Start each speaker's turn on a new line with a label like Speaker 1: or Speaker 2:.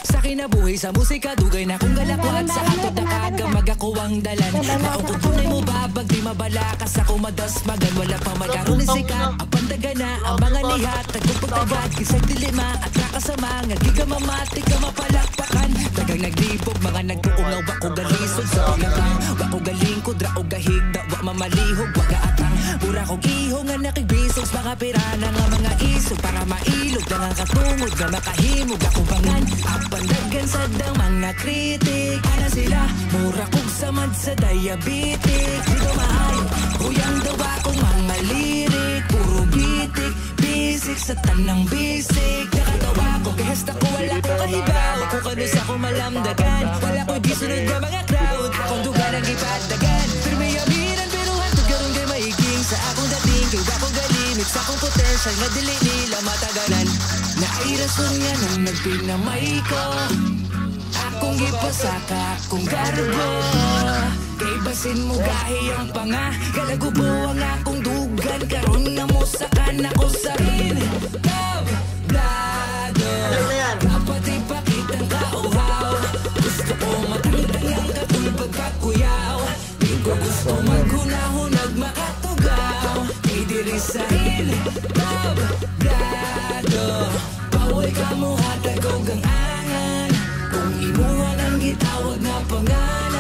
Speaker 1: Sa kinabuhi sa musika dugay na kong galakwat. Sa atod na kaga magakuwang dalan. Maong kung tunay mo babag di mabalakas ako madasmagan. Wala pa magkaroon ni sikat. Ang pandaga na ang mga lihat. Tagpagtagad kisag dilima at nakasama. Nga di ka mamati ka mapalakpakan. Dagang naglibog mga nagtuungaw. Wako galisod sa tulakang. Wako galingkod rao gahigda. Wa mamalihog waga atang. Mura kong iho nga nakibisog. Mga pirana nga mga isog. Para mailog na nga katungod. Nga makahimog ako bangan. Ang pandagan sa dang mga kritik. Ana sila mura kong samad sa diabetic. Dito maayo kuyang dawa kong mga lirik. Puro bitik, bisik sa tanang bisik. Nakatawa ko kahasta ko wala ko kahibaw. Kung kano sa ko malamdagan. Wala ko gisunod na mga crowd. Akong dugan ang ipadagan. Pero may aminan pero hantog garong kay maiging. Sa akong dating kay wakong galimit. Sa akong potential na dili nila matagalan. Nairason nga nung nagpinamay ko. Akong ipasaka akong garbo. Kay basin mo gahi ang panga. Galagubo ang akong dugan. Karon na mo sakan ako sa rin. Tablado dapat ipakitang kauhaw. Gusto ko matangtang ang katong pagkakuyaw. Di ko gusto maghunahunag makatugaw. Kay diri sa rin. Tablado bawal ka mo hatag o gang angan. Kung imuhan ang gitawag na pangan.